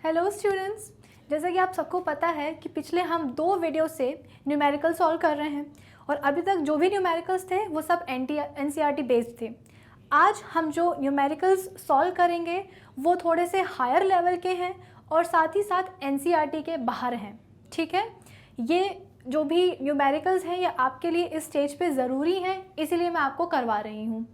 Hello students, जैसा कि आप सबको पता है कि पिछले हम 2 वीडियो से न्यूमेरिकल सॉल्व कर रहे हैं और अभी तक जो भी न्यूमेरिकल्स थे वो सब एनसीईआरटी बेस्ड थे। आज हम जो न्यूमेरिकल्स सॉल्व करेंगे वो थोड़े से हायर लेवल के हैं और साथ ही साथ एनसीईआरटी के बाहर हैं। ठीक है, ये जो भी न्यूमेरिकल्स हैं ये आपके लिए इस स्टेज पे ज़रूरी हैं, इसीलिए मैं आपको करवा रही हूँ।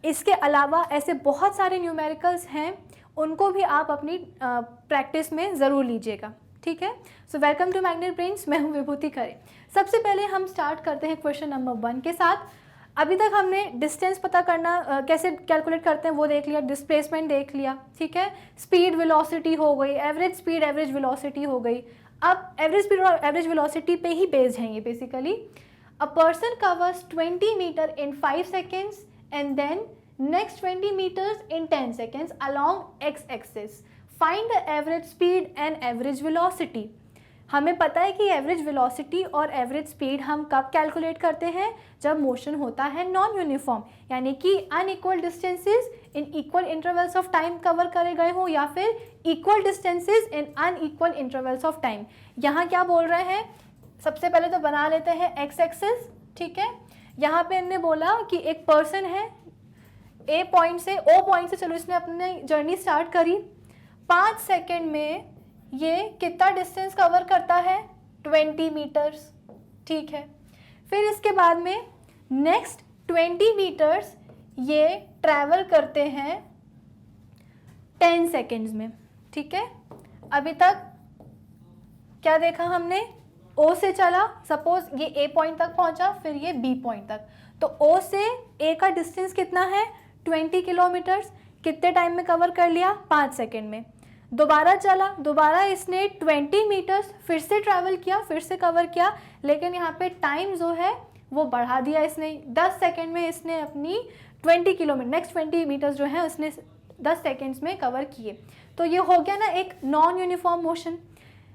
इसके अलावा ऐसे बहुत सारे न्यूमेरिकल्स हैं, उनको भी आप अपनी प्रैक्टिस में ज़रूर लीजिएगा। ठीक है, so welcome to Magnet Brains. मैं हूँ विभूति खरे। सबसे पहले हम स्टार्ट करते हैं क्वेश्चन नंबर 1 के साथ। अभी तक हमने डिस्टेंस पता करना कैसे कैलकुलेट करते हैं वो देख लिया, डिस्प्लेसमेंट देख लिया। ठीक है, स्पीड वेलोसिटी हो गई, एवरेज स्पीड एवरेज वेलोसिटी हो गई। अब एवरेज स्पीड और एवरेज वेलोसिटी पे ही बेस्ड हैं ये basically. A person covers 20 meter in 5 seconds and then next 20 meters in 10 seconds along x-axis. Find the average speed and average velocity. हमें पता है कि एवरेज वेलोसिटी और एवरेज स्पीड हम कब कैलकुलेट करते हैं, जब मोशन होता है नॉन यूनिफॉर्म, यानी कि unequal distances in equal intervals of time cover करे गए हों या फिर equal distances in unequal intervals of time. यहाँ क्या बोल रहे हैं, सबसे पहले तो बना लेते हैं एक्स एक्सिस। ठीक है, यहाँ पे हमने बोला कि एक पर्सन है ए पॉइंट से ओ पॉइंट से, चलो इसने अपनी जर्नी स्टार्ट करी। 5 सेकेंड में ये कितना डिस्टेंस कवर करता है, 20 मीटर्स। ठीक है, फिर इसके बाद में नेक्स्ट 20 मीटर्स ये ट्रैवल करते हैं 10 सेकेंड्स में। ठीक है, अभी तक क्या देखा हमने, ओ से चला, सपोज ये ए पॉइंट तक पहुंचा, फिर ये बी पॉइंट तक, तो ओ से ए का डिस्टेंस कितना है, 20 किलोमीटर्स। कितने टाइम में कवर कर लिया, 5 सेकेंड में। दोबारा चला, दोबारा इसने 20 मीटर्स फिर से ट्रैवल किया, फिर से कवर किया, लेकिन यहाँ पे टाइम जो है वो बढ़ा दिया इसने। 10 सेकेंड में इसने अपनी 20 किलोमीटर नेक्स्ट 20 मीटर्स जो है उसने 10 सेकेंड्स में कवर किए। तो ये हो गया ना एक नॉन यूनिफॉर्म मोशन।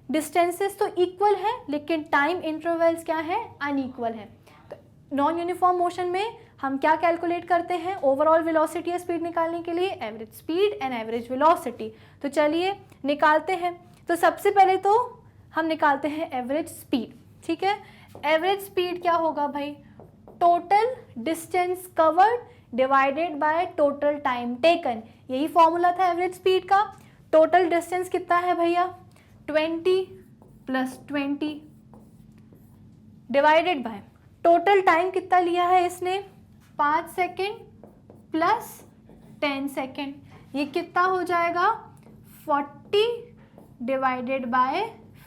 डिस्टेंसेस तो इक्वल है लेकिन टाइम इंटरवल्स क्या है, अनइक्वल है। तो नॉन यूनिफॉर्म मोशन में हम क्या कैलकुलेट करते हैं, ओवरऑल वेलोसिटी या स्पीड निकालने के लिए average speed and average velocity. तो चलिए निकालते हैं। तो सबसे पहले तो हम निकालते हैं एवरेज स्पीड। ठीक है, एवरेज स्पीड क्या होगा भाई, total distance covered divided by total time taken. यही फॉर्मूला था एवरेज स्पीड का। टोटल डिस्टेंस कितना है भैया, 20 + 20 डिवाइडेड बाय टोटल टाइम कितना लिया है इसने, 5 सेकेंड प्लस 10 सेकेंड। ये कितना हो जाएगा, 40 डिवाइडेड बाय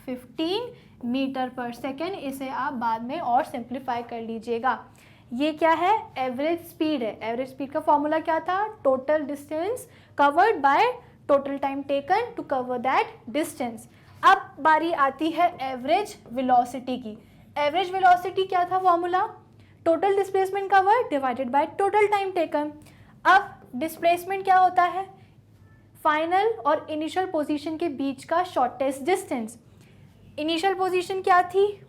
15 मीटर पर सेकेंड। इसे आप बाद में और सिंप्लीफाई कर लीजिएगा। ये क्या है, एवरेज स्पीड है। एवरेज स्पीड का फॉर्मूला क्या था, total distance covered by total time taken to cover that distance. अब बारी आती है एवरेज वेलोसिटी की। एवरेज वेलोसिटी क्या था formula, total displacement covered divided by total time taken. अब डिस्प्लेसमेंट क्या होता है, फाइनल और इनिशियल पोजीशन के बीच का शॉर्टेस्ट डिस्टेंस। इनिशियल पोजीशन क्या थी,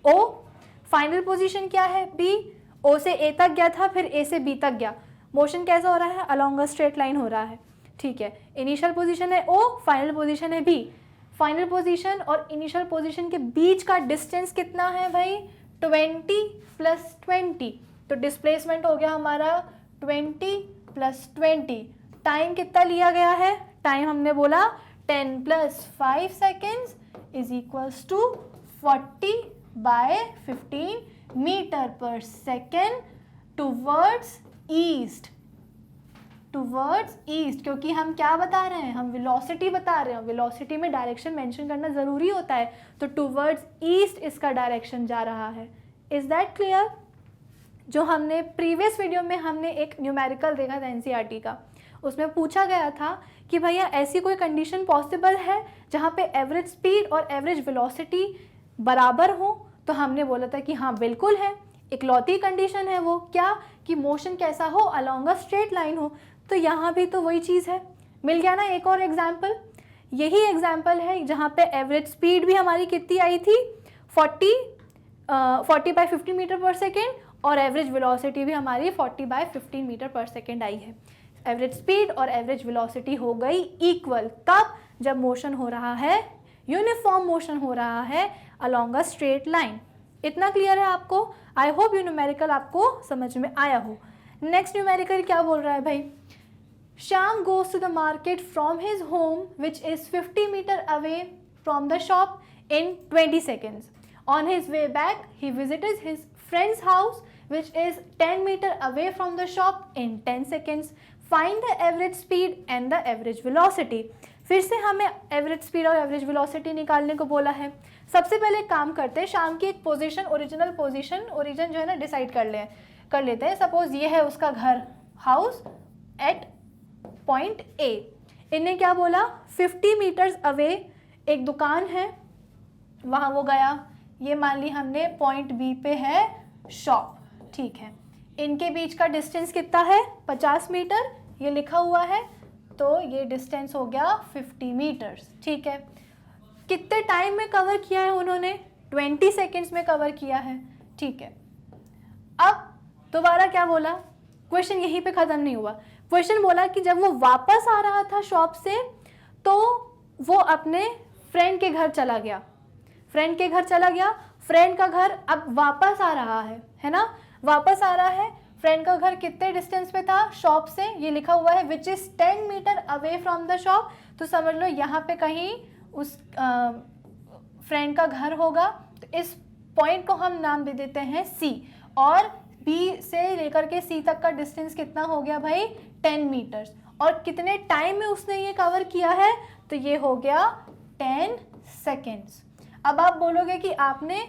ओ, फाइनल पोजीशन क्या है, बी। ओ से ए तक गया था, फिर ए से बी तक गया। मोशन कैसा हो रहा है, अलोंग अ स्ट्रेट लाइन हो रहा है। ठीक है, इनिशियल पोजीशन है ओ, फाइनल पोजीशन है बी। फाइनल पोजीशन और इनिशियल पोजीशन के बीच का डिस्टेंस कितना है भाई, 20 + 20। तो डिस्प्लेसमेंट हो गया हमारा 20 + 20। टाइम कितना लिया गया है, टाइम हमने बोला 10 + 5 सेकेंड्स = 40 / 15 मीटर पर second towards east. Towards east, क्योंकि हम क्या बता रहे हैं, हम वेलोसिटी बता रहे हैं। वेलोसिटी में डायरेक्शन मेंशन करना ज़रूरी होता है, तो टूवर्ड्स ईस्ट इसका डायरेक्शन जा रहा है। Is that clear. जो हमने प्रीवियस वीडियो में हमने एक न्यूमेरिकल देखा था एनसीईआरटी का, उसमें पूछा गया था कि भैया ऐसी कोई कंडीशन पॉसिबल है जहाँ पे एवरेज स्पीड और एवरेज वेलोसिटी बराबर हो। तो हमने बोला था कि हाँ बिल्कुल है, इकलौती कंडीशन है वो, क्या कि मोशन कैसा हो, अलोंग अ स्ट्रेट लाइन हो। तो यहाँ भी तो वही चीज़ है। मिल गया ना एक और एग्जाम्पल। यही एग्जाम्पल है जहाँ पे एवरेज स्पीड भी हमारी कितनी आई थी, 40/50 मीटर पर सेकेंड, और एवरेज वेलोसिटी भी हमारी 40/15 मीटर पर सेकेंड आई है। एवरेज स्पीड और एवरेज वेलोसिटी हो गई इक्वल। कब? जब मोशन हो रहा है, यूनिफॉर्म मोशन हो रहा है अलोंग अ स्ट्रेट लाइन। इतना क्लियर है आपको? आई होप ये न्यूमेरिकल आपको समझ में आया हो। नेक्स्ट न्यूमेरिकल क्या बोल रहा है भाई? Shyam goes to the market from his home which is 50 meter away from the shop in 20 seconds. On his way back, he visited his friend's house which is 10 meter away from the shop in 10 seconds. Find the average speed and the average velocity. फिर से हमें average speed और average velocity निकालने को बोला है। सबसे पहले काम करते हैं, शाम की एक पोजीशन, ओरिजिनल पोजीशन, ओरिजिन जो है ना डिसाइड कर लेते हैं। सपोज ये है उसका घर, हाउस एट पॉइंट ए। इन्हें क्या बोला? 50 मीटर्स अवे एक दुकान है, वहाँ वो गया। ये मान ली हमने पॉइंट बी पे है शॉप, ठीक है। इनके बीच का डिस्टेंस कितना है? 50 मीटर, ये लिखा हुआ है, तो ये डिस्टेंस हो गया 50 मीटर्स, ठीक है। कितने टाइम में कवर किया है उन्होंने? 20 सेकेंड्स में कवर किया है, ठीक है। अब दोबारा क्या बोला? क्वेश्चन यहीं पे ख़त्म नहीं हुआ। क्वेश्चन बोला कि जब वो वापस आ रहा था शॉप से, तो वो अपने फ्रेंड के घर चला गया। फ्रेंड के घर चला गया, फ्रेंड का घर अब वापस आ रहा है ना, वापस आ रहा है। फ्रेंड का घर कितने डिस्टेंस पे था शॉप से? ये लिखा हुआ है which is 10 meter away from the shop. तो समझ लो यहाँ पे कहीं उस फ्रेंड का घर होगा। तो इस पॉइंट को हम नाम दे देते हैं सी, और बी से लेकर के सी तक का डिस्टेंस कितना हो गया भाई? 10 मीटर्स। और कितने टाइम में उसने ये कवर किया है? तो ये हो गया 10 सेकेंड्स। अब आप बोलोगे कि आपने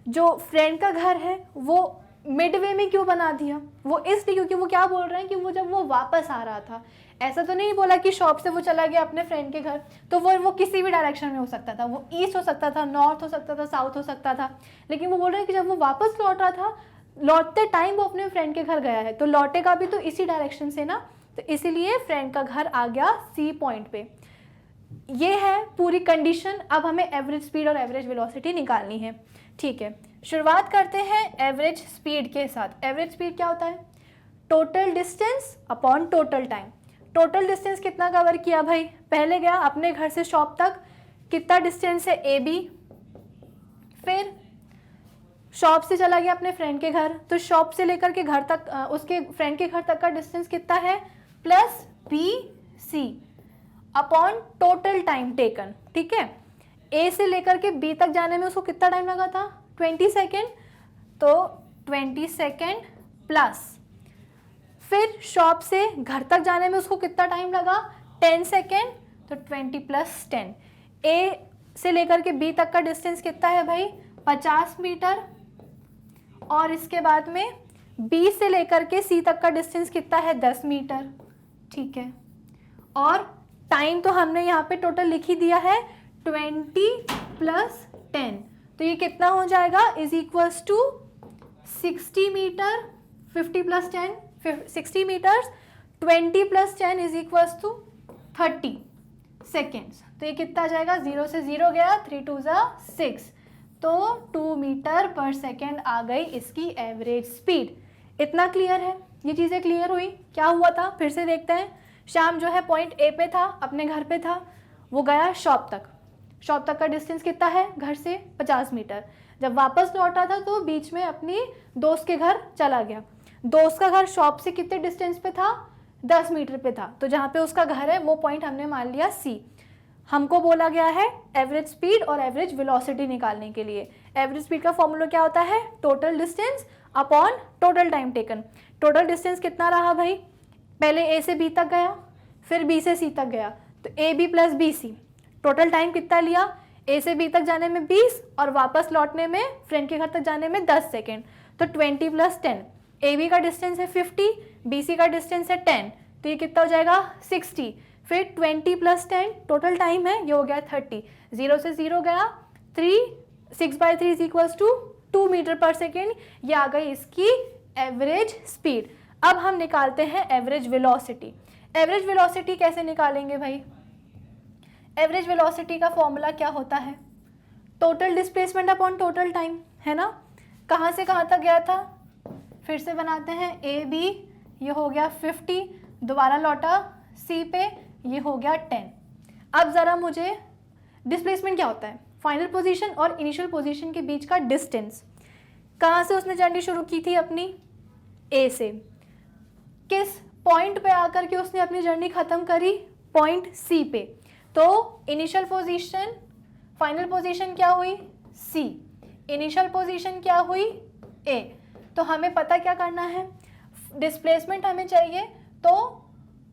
जो फ्रेंड का घर है वो मिडवे में क्यों बना दिया? वो इसलिए क्योंकि वो क्या बोल रहे हैं कि वो जब वो वापस आ रहा था, ऐसा तो नहीं बोला कि शॉप से वो चला गया अपने फ्रेंड के घर, तो वो किसी भी डायरेक्शन में हो सकता था। वो ईस्ट हो सकता था, नॉर्थ हो सकता था, साउथ हो सकता था। लेकिन वो बोल रहे हैं कि जब वो वापस लौट रहा था, लौटते टाइम वो अपने फ्रेंड के घर गया है, तो लौटेगा भी तो इसी डायरेक्शन से ना। तो इसीलिए फ्रेंड का घर आ गया सी पॉइंट पे। ये है पूरी कंडीशन। अब हमें एवरेज स्पीड और एवरेज वेलोसिटी निकालनी है, ठीक है। शुरुआत करते हैं एवरेज स्पीड के साथ। एवरेज स्पीड क्या होता है? Total distance upon total time. Total distance कितना कवर किया भाई? पहले गया अपने घर से शॉप तक, कितना डिस्टेंस है? A B. फिर शॉप से चला गया अपने फ्रेंड के घर, तो शॉप से लेकर के घर तक, उसके फ्रेंड के घर तक का डिस्टेंस कितना है? Plus B C upon total time taken, ठीक है। ए से लेकर के बी तक जाने में उसको कितना टाइम लगा था? 20 सेकेंड। तो 20 सेकेंड प्लस फिर शॉप से घर तक जाने में उसको कितना टाइम लगा? 10 सेकेंड। तो 20 प्लस 10। ए से लेकर के बी तक का डिस्टेंस कितना है भाई? 50 मीटर। और इसके बाद में बी से लेकर के सी तक का डिस्टेंस कितना है? 10 मीटर, ठीक है। और टाइम तो हमने यहाँ पे टोटल लिख ही दिया है, 20 प्लस 10। तो ये कितना हो जाएगा? Is equals to 60 meter. 50 प्लस 10 60 मीटर्स। 20 प्लस 10 इज इक्वल्स टू 30 सेकेंड्स। तो ये कितना आ जाएगा? 0 से 0 गया, 3 2 6, तो 2 मीटर पर सेकेंड आ गई इसकी एवरेज स्पीड। इतना क्लियर है? ये चीज़ें क्लियर हुई? क्या हुआ था फिर से देखते हैं। शाम जो है पॉइंट ए पे था, अपने घर पे था, वो गया शॉप तक। शॉप तक का डिस्टेंस कितना है? घर से 50 मीटर। जब वापस लौटा था तो बीच में अपनी दोस्त के घर चला गया। दोस्त का घर शॉप से कितने डिस्टेंस पे था? 10 मीटर पे था। तो जहाँ पे उसका घर है वो पॉइंट हमने मान लिया सी। हमको बोला गया है एवरेज स्पीड और एवरेज वेलोसिटी निकालने के लिए। एवरेज स्पीड का फॉर्मूला क्या होता है? Total distance upon total time taken. Total distance कितना रहा भाई? पहले ए से बी तक गया, फिर बी से सी तक गया, तो A B plus B C. Total time कितना लिया? ए से बी तक जाने में 20 और वापस लौटने में फ्रेंड के घर तक जाने में 10 सेकेंड। तो 20 प्लस 10। ए बी का डिस्टेंस है 50, बी सी का डिस्टेंस है 10, तो ये कितना हो जाएगा? 60। फिर 20 प्लस 10 टोटल टाइम है, ये हो गया 30। 0 से 0 गया, 6/3 इज इक्वल्स टू 2 मीटर पर सेकेंड। ये आ गई इसकी एवरेज स्पीड। अब हम निकालते हैं एवरेज वेलोसिटी। एवरेज वेलोसिटी कैसे निकालेंगे भाई? एवरेज वेलोसिटी का फॉर्मूला क्या होता है? Total displacement upon total time, है ना। कहाँ से कहाँ तक गया था? फिर से बनाते हैं। ए बी ये हो गया 50, दोबारा लौटा सी पे, ये हो गया 10। अब ज़रा मुझे डिस्प्लेसमेंट क्या होता है, फाइनल पोजीशन और इनिशियल पोजीशन के बीच का डिस्टेंस। कहाँ से उसने जर्नी शुरू की थी अपनी, ए से, किस पॉइंट पे आकर के उसने अपनी जर्नी ख़त्म करी, पॉइंट सी पे। तो इनिशियल पोजीशन, फाइनल पोजीशन क्या हुई, सी, इनिशियल पोजीशन क्या हुई, ए। तो हमें पता क्या करना है, डिस्प्लेसमेंट हमें चाहिए, तो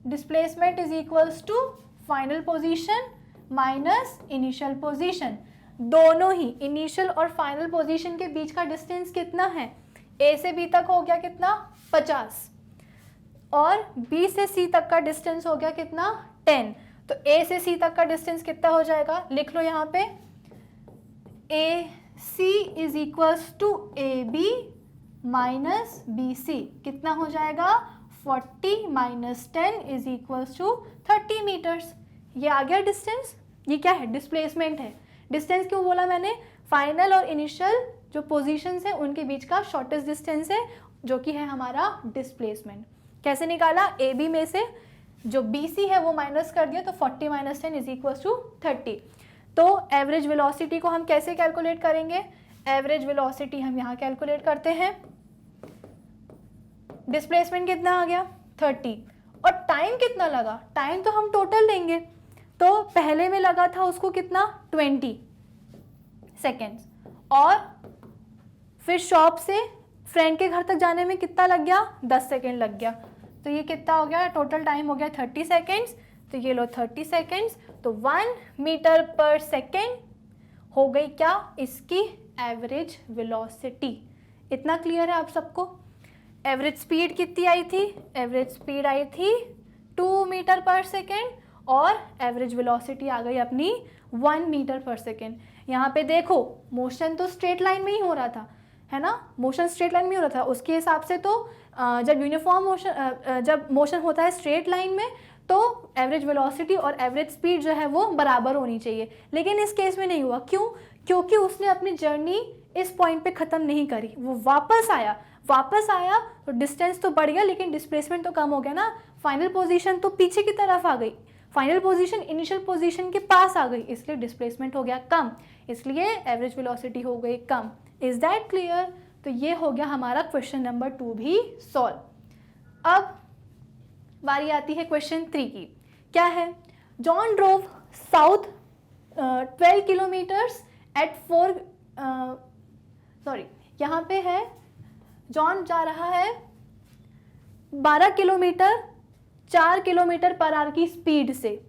displacement is equals to final position minus initial position. दोनों ही इनिशियल और फाइनल पोजीशन के बीच का डिस्टेंस कितना है, ए से बी तक हो गया कितना, 50, और बी से सी तक का डिस्टेंस हो गया कितना, 10। तो ए से सी तक का डिस्टेंस कितना हो जाएगा, लिख लो यहाँ पे, A C is equals to A B minus B C. कितना हो जाएगा, 40 minus 10 is equals to 30 metres. ये आ गया डिस्टेंस। ये क्या है, डिस्प्लेसमेंट है। डिस्टेंस क्यों बोला मैंने, फाइनल और इनिशियल जो पोजीशंस हैं उनके बीच का शॉर्टेस्ट डिस्टेंस है, जो कि है हमारा डिस्प्लेसमेंट। कैसे निकाला, ए बी में से जो बी सी है वो माइनस कर दिया, तो 40 माइनस 10 इज इक्वल्स टू 30। तो एवरेज वेलोसिटी को हम कैसे कैलकुलेट करेंगे, एवरेज वेलोसिटी हम यहाँ कैलकुलेट करते हैं। डिस्प्लेसमेंट कितना आ गया, 30, और टाइम कितना लगा, टाइम तो हम टोटल लेंगे। तो पहले में लगा था उसको कितना, 20 सेकेंड्स, और फिर शॉप से फ्रेंड के घर तक जाने में कितना लग गया, 10 सेकेंड लग गया। तो ये कितना हो गया, टोटल टाइम हो गया 30 सेकेंड्स। तो ये लो 30 सेकेंड्स, तो 1 मीटर पर सेकेंड हो गई क्या, इसकी एवरेज वेलोसिटी। इतना क्लियर है आप सबको। एवरेज स्पीड कितनी आई थी, एवरेज स्पीड आई थी 2 मीटर पर सेकेंड, और एवरेज वेलोसिटी आ गई अपनी 1 मीटर पर सेकेंड। यहाँ पे देखो मोशन तो स्ट्रेट लाइन में ही हो रहा था, है ना, मोशन स्ट्रेट लाइन में हो रहा था। उसके हिसाब से तो जब यूनिफॉर्म मोशन, जब मोशन होता है स्ट्रेट लाइन में, तो एवरेज वेलोसिटी और एवरेज स्पीड जो है वो बराबर होनी चाहिए। लेकिन इस केस में नहीं हुआ, क्यों, क्योंकि उसने अपनी जर्नी इस पॉइंट पे ख़त्म नहीं करी, वो वापस आया तो डिस्टेंस तो बढ़ गया लेकिन डिस्प्लेसमेंट तो कम हो गया ना। फाइनल पोजीशन तो पीछे की तरफ आ गई, फाइनल पोजीशन इनिशियल पोजीशन के पास आ गई, इसलिए डिस्प्लेसमेंट हो गया कम, इसलिए एवरेज वेलोसिटी हो गई कम। Is that clear. तो ये हो गया हमारा क्वेश्चन नंबर 2 भी सॉल्व। अब बारी आती है क्वेश्चन 3 की। क्या है, John drove south 12 kilometers at 4, sorry यहाँ पे है जॉन जा रहा है 12 किलोमीटर 4 किलोमीटर पर आवर की स्पीड से।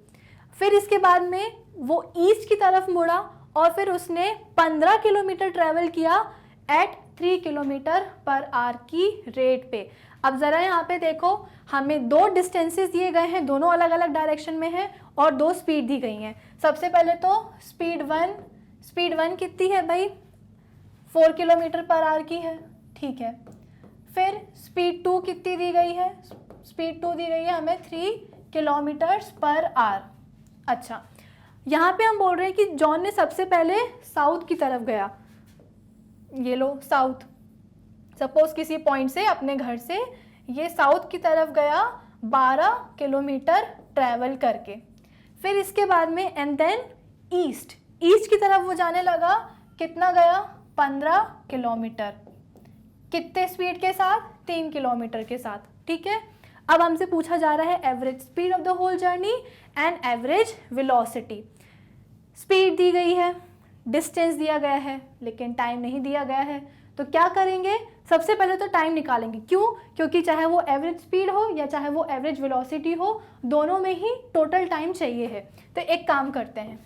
फिर इसके बाद में वो ईस्ट की तरफ मुड़ा और फिर उसने 15 किलोमीटर ट्रैवल किया एट 3 किलोमीटर पर आवर की रेट पे। अब ज़रा यहाँ पे देखो, हमें 2 डिस्टेंसेस दिए गए हैं, दोनों अलग अलग डायरेक्शन में हैं, और 2 स्पीड दी गई हैं। सबसे पहले तो स्पीड 1 कितनी है भाई, 4 किलोमीटर पर आवर की है, ठीक है। फिर स्पीड 2 कितनी दी गई है, स्पीड 2 दी गई है हमें 3 किलोमीटर्स पर आवर। अच्छा, यहाँ पे हम बोल रहे हैं कि जॉन ने सबसे पहले साउथ की तरफ गया, ये लो साउथ, सपोज किसी पॉइंट से अपने घर से ये साउथ की तरफ गया 12 किलोमीटर ट्रैवल करके। फिर इसके बाद में एंड देन ईस्ट की तरफ वो जाने लगा, कितना गया, 15 किलोमीटर, कितने स्पीड के साथ, 3 किलोमीटर के साथ, ठीक है। अब हमसे पूछा जा रहा है average speed of the whole journey and average velocity. Speed दी गई है, डिस्टेंस दिया गया है, लेकिन टाइम नहीं दिया गया है। तो क्या करेंगे, सबसे पहले तो टाइम निकालेंगे। क्यों, क्योंकि चाहे वो एवरेज स्पीड हो या चाहे वो एवरेज वेलोसिटी हो, दोनों में ही टोटल टाइम चाहिए है। तो एक काम करते हैं,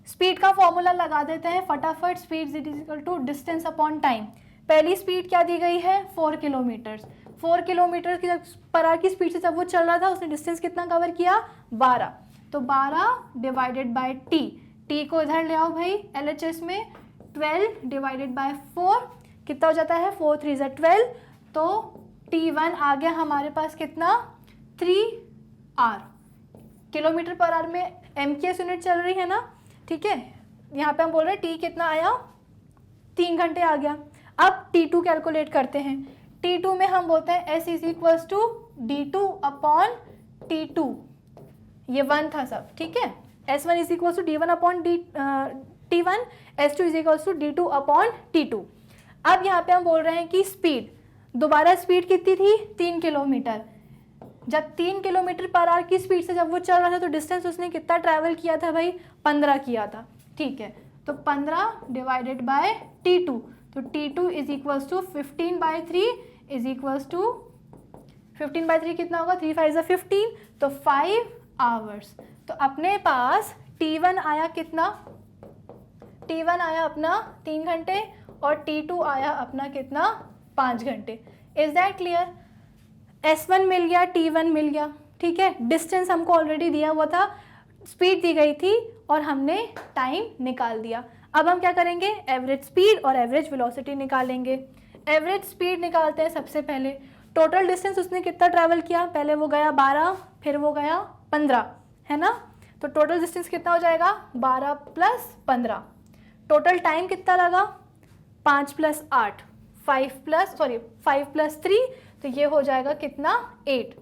स्पीड का फॉर्मूला लगा देते हैं फटाफट। Speed is equal to distance upon time. पहली स्पीड क्या दी गई है, 4 किलोमीटर। 4 किलोमीटर की पर आवर की स्पीड से जब वो चल रहा था, उसने डिस्टेंस कितना कवर किया, 12। तो 12 डिवाइडेड बाय टी को इधर ले आओ भाई LHS में, 12 डिवाइडेड बाय 4 कितना हो जाता है, 4 3 = 12। तो T1 आ गया हमारे पास कितना, 3 आर। किलोमीटर पर आवर में MKS यूनिट चल रही है ना, ठीक है। यहाँ पे हम बोल रहे हैं T कितना आया, 3 घंटे आ गया। अब T2 कैलकुलेट करते हैं। T2 में हम बोलते हैं S = D2 अपॉन T2, ये 1 था सब, ठीक है। S1 is equal to D1 upon T1, S2 is equal to D2 upon T2। अब यहाँ पे हम बोल रहे हैं कि स्पीड, दोबारा स्पीड कितनी थी, 3 किलोमीटर। जब 3 किलोमीटर पर आवर की स्पीड से जब वो चल रहा था तो डिस्टेंस उसने कितना ट्रैवल किया था भाई, 15 किया था, ठीक है। तो 15 डिवाइडेड बाय T2, तो T2 is equals to 15/3 is equals to 15/3 कितना होगा, 3 5 15, तो 5 आवर्स। तो अपने पास T1 आया कितना, T1 आया अपना 3 घंटे और T2 आया अपना कितना, 5 घंटे। Is that clear? S1 मिल गया, T1 मिल गया, ठीक है। डिस्टेंस हमको ऑलरेडी दिया हुआ था, स्पीड दी गई थी और हमने टाइम निकाल दिया। अब हम क्या करेंगे, एवरेज स्पीड और एवरेज वेलोसिटी निकालेंगे। एवरेज स्पीड निकालते हैं सबसे पहले। टोटल डिस्टेंस उसने कितना ट्रैवल किया, पहले वो गया 12, फिर वो गया 15, है ना। तो टोटल डिस्टेंस कितना हो जाएगा, 12 + 15। टोटल टाइम कितना लगा, 5 + 8, 5 + 3, तो ये हो जाएगा कितना, 8।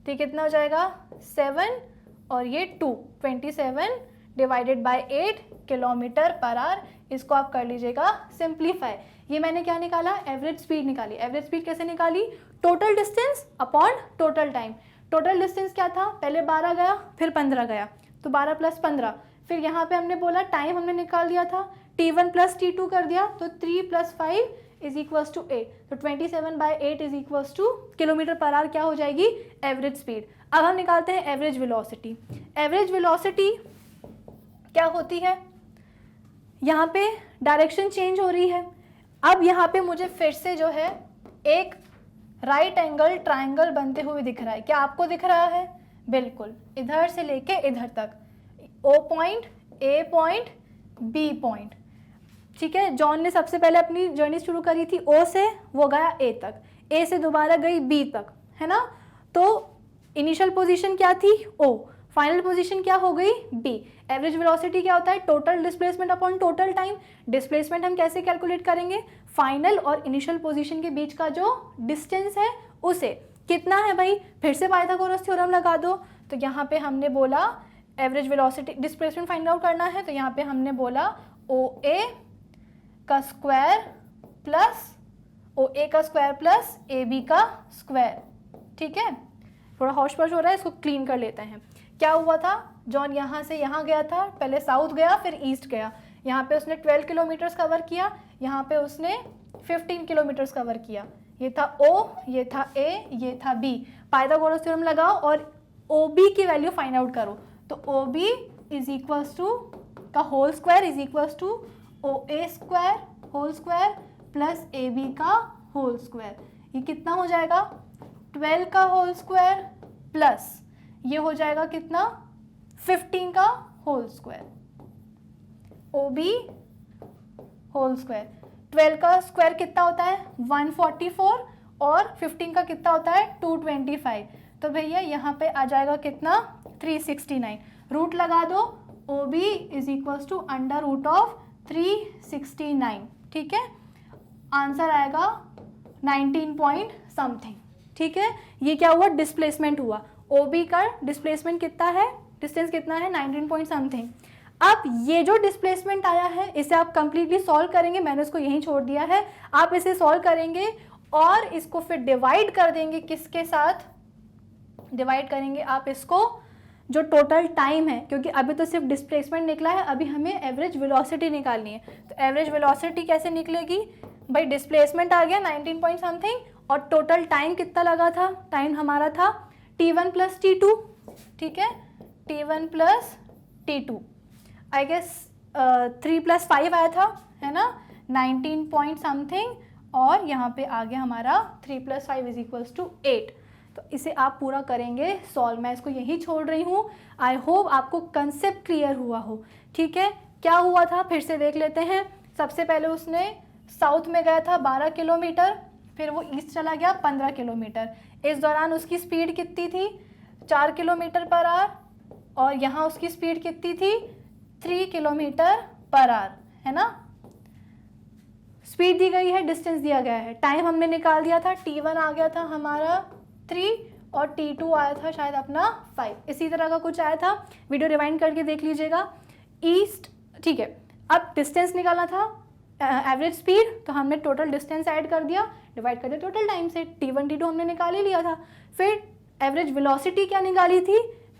तो ये कितना हो जाएगा, 7 और ये 2, 27 divided by 8 kilometre per our. इसको आप कर लीजिएगा सिंप्लीफाई। ये मैंने क्या निकाला, एवरेज स्पीड निकाली। एवरेज स्पीड कैसे निकाली, total distance upon total time. Total distance क्या था, पहले 12 गया फिर 15 गया, तो 12 + 15। फिर यहाँ पे हमने बोला टाइम हमने निकाल दिया था, T1 + T2 कर दिया, तो 3 + 5 इज इक्वल्स टू 8। तो 27/8 is equals two kilometre per our क्या हो जाएगी, एवरेज स्पीड। अब हम निकालते हैं एवरेज वेलोसिटी। एवरेज वेलोसिटी क्या होती है, यहाँ पे डायरेक्शन चेंज हो रही है। अब यहाँ पे मुझे फिर से जो है एक राइट एंगल ट्राइंगल बनते हुए दिख रहा है। क्या आपको दिख रहा है, बिल्कुल, इधर से लेके इधर तक, O point, A point, B point, ठीक है। जॉन ने सबसे पहले अपनी जर्नी शुरू करी थी O से, वो गया A तक, A से दोबारा गई B तक, है ना। तो इनिशियल पोजीशन क्या थी, O, फाइनल पोजीशन क्या हो गई, B। एवरेज वेलोसिटी क्या होता है, total displacement upon total time. Displacement हम कैसे कैलकुलेट करेंगे, फाइनल और इनिशियल पोजीशन के बीच का जो डिस्टेंस है उसे, कितना है भाई, फिर से पाइथागोरस थ्योरम लगा दो। तो यहाँ पे हमने बोला average velocity displacement find out करना है, तो यहाँ पे हमने बोला OA का स्क्वायर प्लस OA का स्क्वायर प्लस AB का स्क्वायर, ठीक है। थोड़ा हौश पौश हो रहा है, इसको क्लीन कर लेते हैं। क्या हुआ था, जॉन यहाँ से यहाँ गया था, पहले साउथ गया फिर ईस्ट गया। यहाँ पे उसने 12 किलोमीटर्स कवर किया, यहाँ पे उसने 15 किलोमीटर्स कवर किया। ये था O, ये था A, ये था B। पाइथागोरस थ्योरम लगाओ और OB की वैल्यू फाइंड आउट करो। तो OB इज इक्वल्स टू का whole square is equals to OA square whole square plus AB का होल स्क्वायर। ये कितना हो जाएगा, 12 का होल स्क्वायर प्लस ये हो जाएगा कितना, 15 का whole square. OB whole square, 12 का स्क्वायर कितना होता है 144 और 15 का कितना होता है 225। तो भैया यहाँ पे आ जाएगा कितना 369। रूट लगा दो, OB is equals to √of 369, ठीक है। आंसर आएगा 19 पॉइंट समथिंग, ठीक है। ये क्या हुआ, डिस्प्लेसमेंट हुआ। OB का डिस्प्लेसमेंट कितना है, डिस्टेंस कितना है 19 पॉइंट समथिंग। अब ये जो डिस्प्लेसमेंट आया है इसे आप कंप्लीटली सॉल्व करेंगे, मैंने इसको यहीं छोड़ दिया है। आप इसे सॉल्व करेंगे और इसको फिर डिवाइड कर देंगे, किसके साथ डिवाइड करेंगे आप इसको, जो टोटल टाइम है, क्योंकि अभी तो सिर्फ डिस्प्लेसमेंट निकला है, अभी हमें एवरेज वेलोसिटी निकालनी है। तो एवरेज वेलोसिटी कैसे निकलेगी भाई, डिस्प्लेसमेंट आ गया 19 पॉइंट समथिंग और टोटल टाइम कितना लगा था, टाइम हमारा था T1 + T2, ठीक है, T1 + T2। आई गेस 3 + 5 आया था, है ना, 19 पॉइंट समथिंग, और यहाँ पे आ गया हमारा 3 + 5 इज इक्वल्स टू 8। तो इसे आप पूरा करेंगे सॉल्व, मैं इसको यही छोड़ रही हूँ। आई होप आपको कंसेप्ट क्लियर हुआ हो, ठीक है। क्या हुआ था फिर से देख लेते हैं। सबसे पहले उसने साउथ में गया था 12 किलोमीटर, फिर वो ईस्ट चला गया 15 किलोमीटर। इस दौरान उसकी स्पीड कितनी थी 4 किलोमीटर पर आवर, और यहाँ उसकी स्पीड कितनी थी 3 किलोमीटर पर आवर, है ना। स्पीड दी गई है, डिस्टेंस दिया गया है, टाइम हमने निकाल दिया था, T1 आ गया था हमारा 3 और T2 आया था शायद अपना 5, इसी तरह का कुछ आया था, वीडियो रिवाइंड करके देख लीजिएगा। ईस्ट, ठीक है। अब डिस्टेंस निकालना था, एवरेज स्पीड, तो हमने टोटल डिस्टेंस ऐड कर दिया, डिवाइड कर दिया टोटल टाइम से, T1 T2 हमने निकाल ही लिया था। फिर एवरेज वेलोसिटी क्या निकाली थी,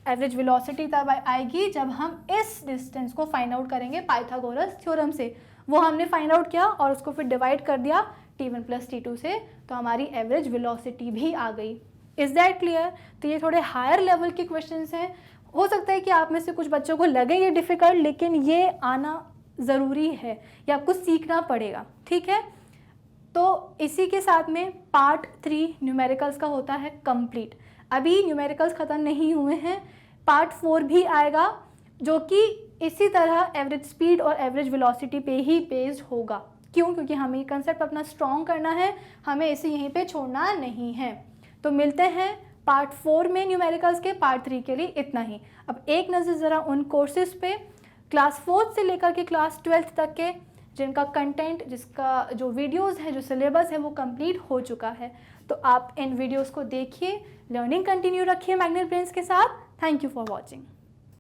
एवरेज वेलोसिटी तब आएगी जब हम इस डिस्टेंस को फाइंड आउट करेंगे पाइथागोरस थ्योरम से, वो हमने फाइंड आउट किया और उसको फिर डिवाइड कर दिया T1 + T2 से, तो हमारी एवरेज वेलोसिटी भी आ गई। Is that clear? तो ये थोड़े हायर लेवल के क्वेश्चंस हैं, हो सकता है कि आप में से कुछ बच्चों को लगे ये डिफ़िकल्ट, लेकिन ये आना ज़रूरी है, ये आपको सीखना पड़ेगा, ठीक है। तो इसी के साथ में पार्ट 3 न्यूमेरिकल्स का होता है कंप्लीट। अभी न्यूमेरिकल्स ख़त्म नहीं हुए हैं, पार्ट 4 भी आएगा जो कि इसी तरह एवरेज स्पीड और एवरेज वेलोसिटी पे ही बेस्ड होगा। क्यों? क्योंकि हमें ये कंसेप्ट अपना स्ट्रॉन्ग करना है, हमें इसे यहीं पे छोड़ना नहीं है। तो मिलते हैं पार्ट 4 में न्यूमेरिकल्स के, पार्ट 3 के लिए इतना ही। अब एक नज़र ज़रा उन कोर्सेज़ पे क्लास 4 से लेकर के क्लास 12 तक के, जिनका कंटेंट, जिसका जो वीडियोस है, जो सिलेबस है वो कंप्लीट हो चुका है। तो आप इन वीडियोस को देखिए, लर्निंग कंटिन्यू रखिए मैग्नेट ब्रेन्स के साथ। Thank you for watching.